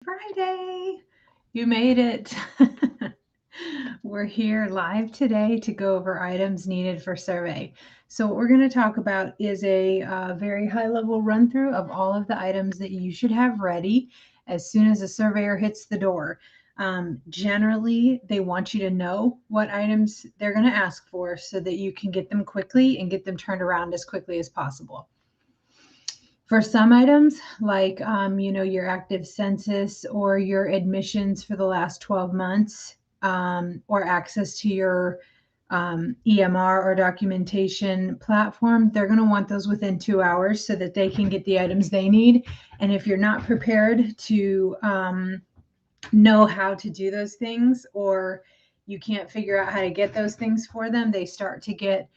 Friday. You made it. We're here live today to go over items needed for survey. So what we're going to talk about is a very high level run through of all of the items that you should have ready as soon as a surveyor hits the door. Generally, they want you to know what items they're going to ask for so that you can get them quickly and get them turned around as quickly as possible. For some items, like your active census or your admissions for the last 12 months, or access to your EMR or documentation platform, they're going to want those within 2 hours so that they can get the items they need. And if you're not prepared to know how to do those things, or you can't figure out how to get those things for them, they start to get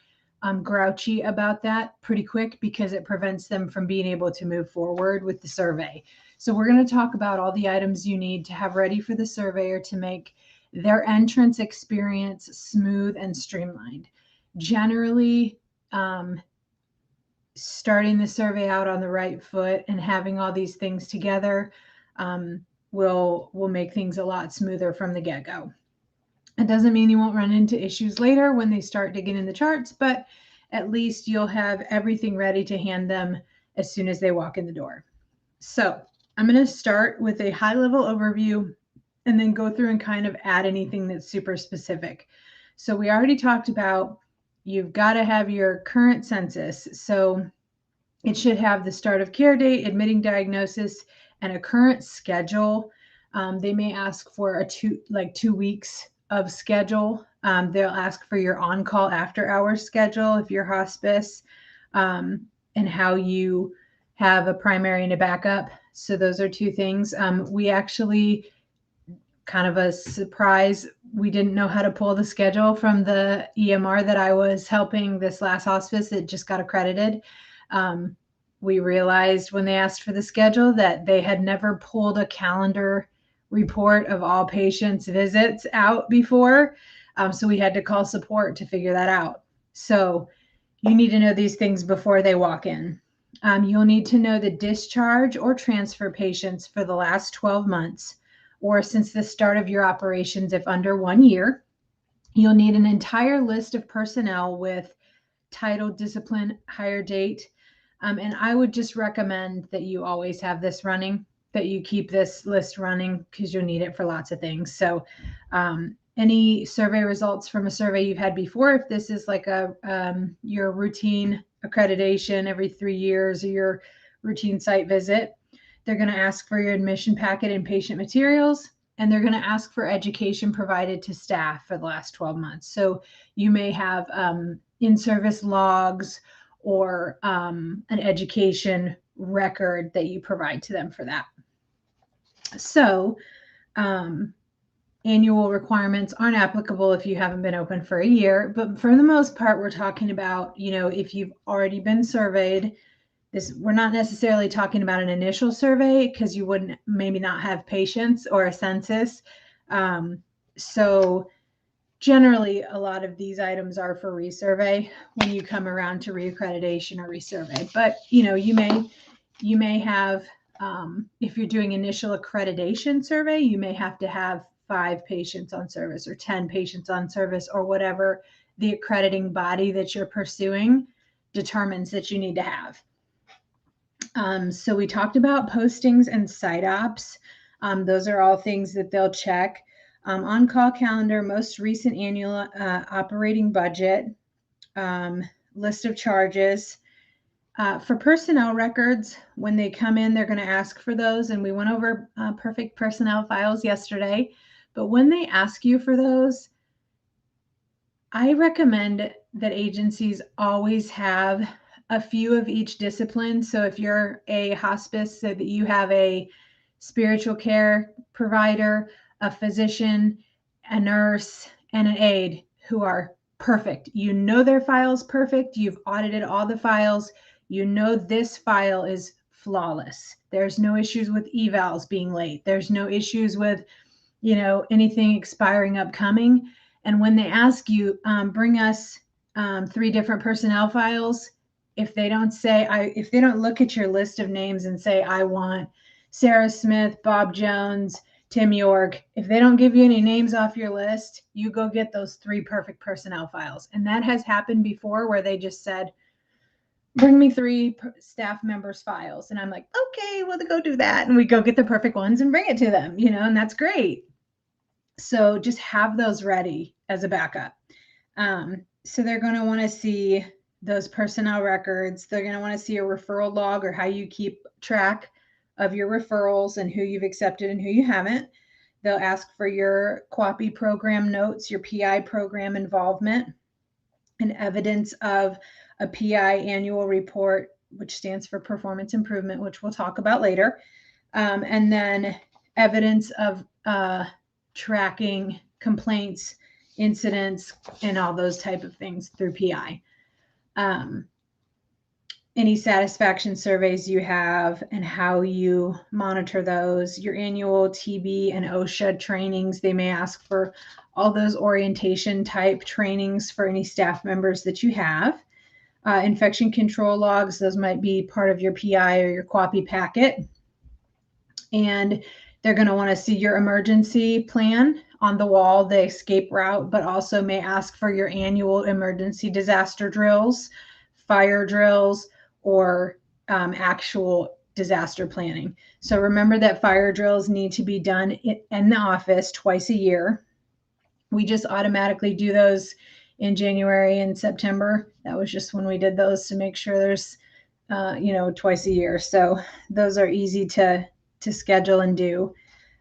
grouchy about that pretty quick because it prevents them from being able to move forward with the survey. So we're going to talk about all the items you need to have ready for the surveyor to make their entrance experience smooth and streamlined. Generally, starting the survey out on the right foot and having all these things together will make things a lot smoother from the get-go. It doesn't mean you won't run into issues later when they start digging in the charts, but at least you'll have everything ready to hand them as soon as they walk in the door. So I'm going to start with a high-level overview and then go through and kind of add anything that's super specific. So we already talked about you've got to have your current census. So it should have the start of care date, admitting diagnosis, and a current schedule. They may ask for a 2 weeks of schedule. They'll ask for your on-call after-hours schedule if you're hospice, and how you have a primary and a backup. So those are two things. We actually, kind of a surprise, we didn't know how to pull the schedule from the EMR that I was helping this last hospice that just got accredited. We realized when they asked for the schedule that they had never pulled a calendar report of all patients' visits out before. So we had to call support to figure that out. So you need to know these things before they walk in. You'll need to know the discharge or transfer patients for the last 12 months or since the start of your operations if under 1 year. You'll need an entire list of personnel with title, discipline, hire date. And I would just recommend that you always have this running, that you keep this list running because you'll need it for lots of things. So any survey results from a survey you've had before, if this is like your routine accreditation every 3 years or your routine site visit, they're going to ask for your admission packet and patient materials, and they're going to ask for education provided to staff for the last 12 months. So you may have in-service logs or an education record that you provide to them for that. So annual requirements aren't applicable if you haven't been open for a year, but for the most part, we're talking about, if you've already been surveyed, we're not necessarily talking about an initial survey because you wouldn't maybe not have patients or a census. So generally, a lot of these items are for resurvey when you come around to reaccreditation or resurvey. But you may have, if you're doing initial accreditation survey, you may have to have 5 patients on service or 10 patients on service or whatever the accrediting body that you're pursuing determines that you need to have. So we talked about postings and site ops. Those are all things that they'll check. On-call calendar, most recent annual operating budget, list of charges. For personnel records, when they come in, they're going to ask for those. And we went over perfect personnel files yesterday. But when they ask you for those, I recommend that agencies always have a few of each discipline. So if you're a hospice, so that you have a spiritual care provider, a physician, a nurse, and an aide who are perfect. You know their file's perfect. You've audited all the files. You know this file is flawless. There's no issues with evals being late. There's no issues with, anything expiring upcoming. And when they ask you, bring us 3 different personnel files, if they don't look at your list of names and say, I want Sarah Smith, Bob Jones, Tim York. If they don't give you any names off your list, you go get those 3 perfect personnel files. And that has happened before where they just said, bring me 3 staff members' files. And I'm like, okay, well, go do that. And we go get the perfect ones and bring it to them, and that's great. So just have those ready as a backup. So they're going to want to see those personnel records. They're going to want to see a referral log, or how you keep track of your referrals and who you've accepted and who you haven't. They'll ask for your QAPI program notes, your PI program involvement, and evidence of a PI annual report, which stands for performance improvement, which we'll talk about later. And then evidence of tracking complaints, incidents, and all those type of things through PI. Any satisfaction surveys you have and how you monitor those, your annual TB and OSHA trainings. They may ask for all those orientation type trainings for any staff members that you have. Infection control logs, those might be part of your PI or your QAPI packet. And they're going to want to see your emergency plan on the wall, the escape route, but also may ask for your annual emergency disaster drills, fire drills, or actual disaster planning. So remember that fire drills need to be done in the office twice a year. We just automatically do those in January and September. That was just when we did those to make sure there's, twice a year. So those are easy to schedule and do.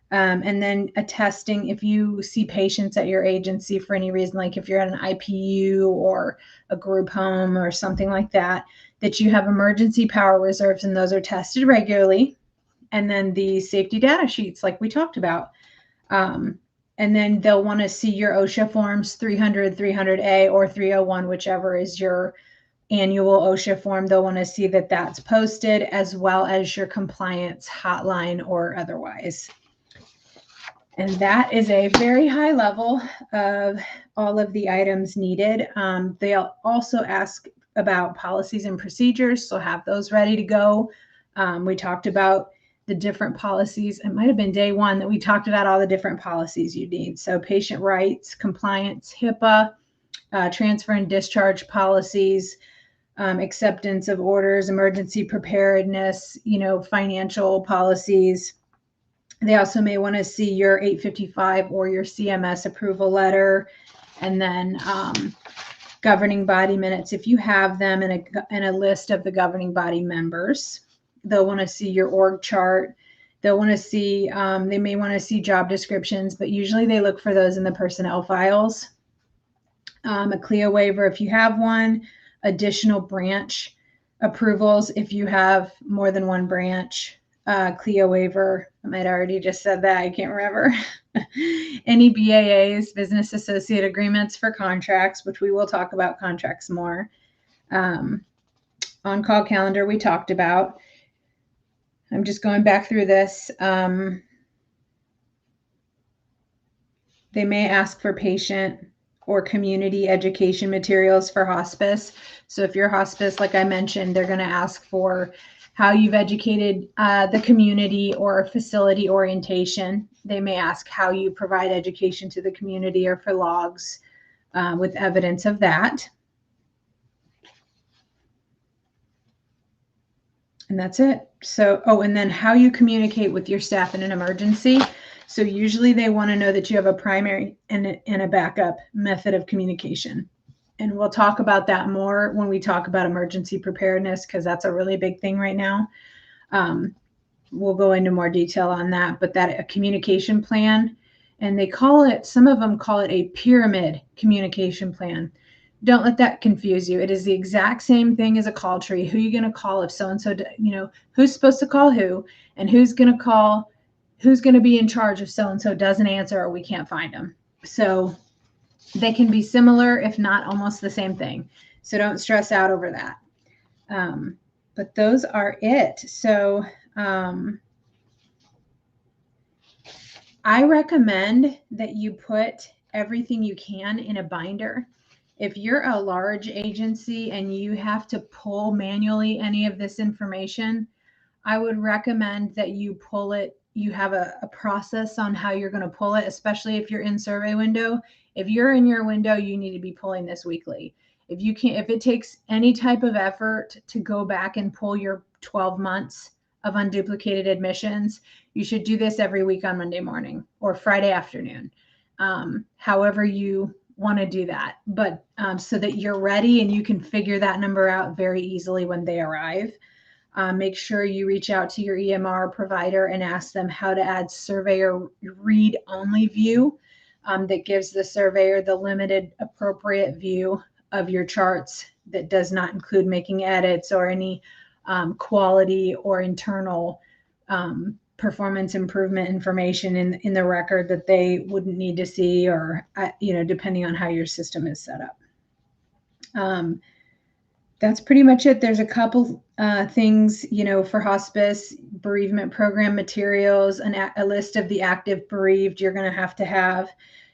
And then attesting if you see patients at your agency for any reason, like if you're at an IPU or a group home or something like that, that you have emergency power reserves, and those are tested regularly. And then the safety data sheets, like we talked about. And then they'll want to see your OSHA forms 300, 300A, or 301, whichever is your annual OSHA form. They'll want to see that that's posted, as well as your compliance hotline or otherwise. And that is a very high level of all of the items needed. They'll also ask about policies and procedures, so have those ready to go. We talked about the different policies. It might have been day 1 that we talked about all the different policies you need. So patient rights, compliance, HIPAA, transfer and discharge policies, acceptance of orders, emergency preparedness, financial policies. They also may want to see your 855 or your CMS approval letter, and then governing body minutes, if you have them, in a list of the governing body members. They'll want to see your org chart. They'll want to see, they may want to see job descriptions, but usually they look for those in the personnel files. A CLIA waiver if you have one, additional branch approvals if you have more than one branch. CLIA waiver, I might already just said that, I can't remember. Any BAAs, business associate agreements for contracts, which we will talk about contracts more. On-call calendar we talked about. I'm just going back through this. They may ask for patient or community education materials for hospice. So if you're hospice, like I mentioned, they're going to ask for how you've educated the community or facility orientation. They may ask how you provide education to the community, or for logs with evidence of that. And that's it. So, and then how you communicate with your staff in an emergency. So usually they want to know that you have a primary and a backup method of communication. And we'll talk about that more when we talk about emergency preparedness, because that's a really big thing right now. We'll go into more detail on that, but that a communication plan, and they call it, some of them call it a pyramid communication plan. Don't let that confuse you. It is the exact same thing as a call tree. Who are you going to call if so-and-so, who's supposed to call who, and who's going to be in charge if so-and-so doesn't answer or we can't find them. So they can be similar, if not almost the same thing. So don't stress out over that. But those are it. So I recommend that you put everything you can in a binder. If you're a large agency and you have to pull manually any of this information, I would recommend that you pull it. You have a process on how you're going to pull it, especially if you're in survey window. If you're in your window, you need to be pulling this weekly. If you can't, if it takes any type of effort to go back and pull your 12 months of unduplicated admissions, you should do this every week on Monday morning or Friday afternoon. However you want to do that, but so that you're ready and you can figure that number out very easily when they arrive. Make sure you reach out to your EMR provider and ask them how to add surveyor read-only view that gives the surveyor the limited appropriate view of your charts that does not include making edits or any quality or internal performance improvement information in the record that they wouldn't need to see, or depending on how your system is set up. That's pretty much it. There's a couple things, for hospice bereavement program materials, a list of the active bereaved you're going to have.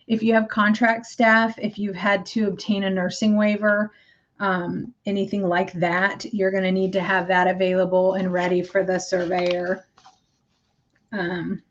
If you have contract staff, if you've had to obtain a nursing waiver, anything like that, you're going to need to have that available and ready for the surveyor. And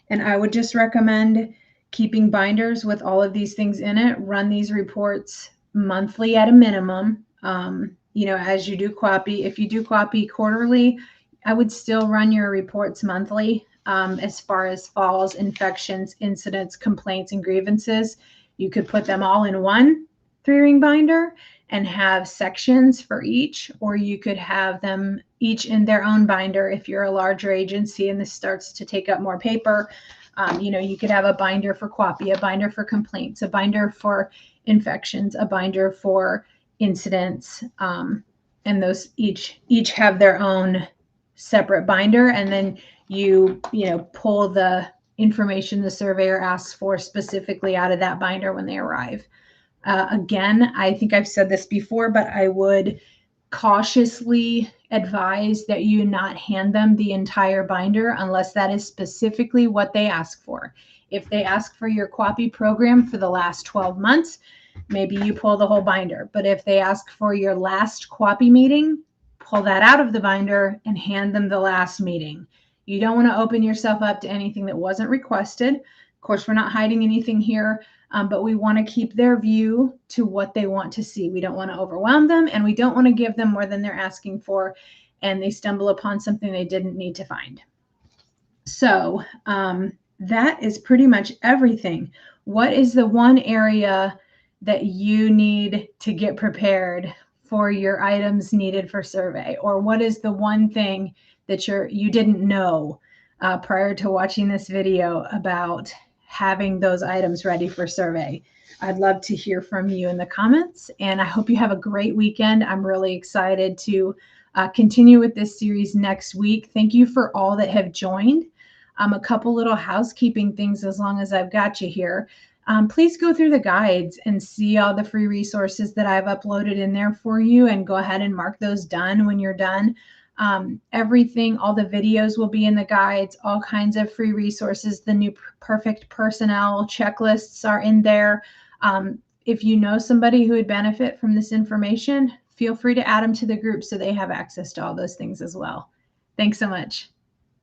I would just recommend keeping binders with all of these things in it. Run these reports monthly at a minimum. As you do QAPI. If you do QAPI quarterly, I would still run your reports monthly. As far as falls, infections, incidents, complaints, and grievances, you could put them all in one 3-ring binder and have sections for each, or you could have them each in their own binder. If you're a larger agency and this starts to take up more paper, you could have a binder for QAPI, a binder for complaints, a binder for infections, a binder for incidents, and those each have their own separate binder, and then you pull the information the surveyor asks for specifically out of that binder when they arrive. Again, I think I've said this before, but I would cautiously advise that you not hand them the entire binder unless that is specifically what they ask for. If they ask for your QAPI program for the last 12 months, maybe you pull the whole binder. But if they ask for your last QAPI meeting, pull that out of the binder and hand them the last meeting. You don't want to open yourself up to anything that wasn't requested. Of course, we're not hiding anything here, but we want to keep their view to what they want to see. We don't want to overwhelm them, and we don't want to give them more than they're asking for, and they stumble upon something they didn't need to find. So that is pretty much everything. What is the one area that you need to get prepared for your items needed for survey? Or what is the one thing that you didn't know prior to watching this video about having those items ready for survey? I'd love to hear from you in the comments, and I hope you have a great weekend. I'm really excited to continue with this series next week. Thank you for all that have joined. A couple little housekeeping things as long as I've got you here. Please go through the guides and see all the free resources that I've uploaded in there for you, and go ahead and mark those done when you're done. Everything, all the videos will be in the guides, all kinds of free resources. The new perfect personnel checklists are in there. If you know somebody who would benefit from this information, feel free to add them to the group so they have access to all those things as well. Thanks so much.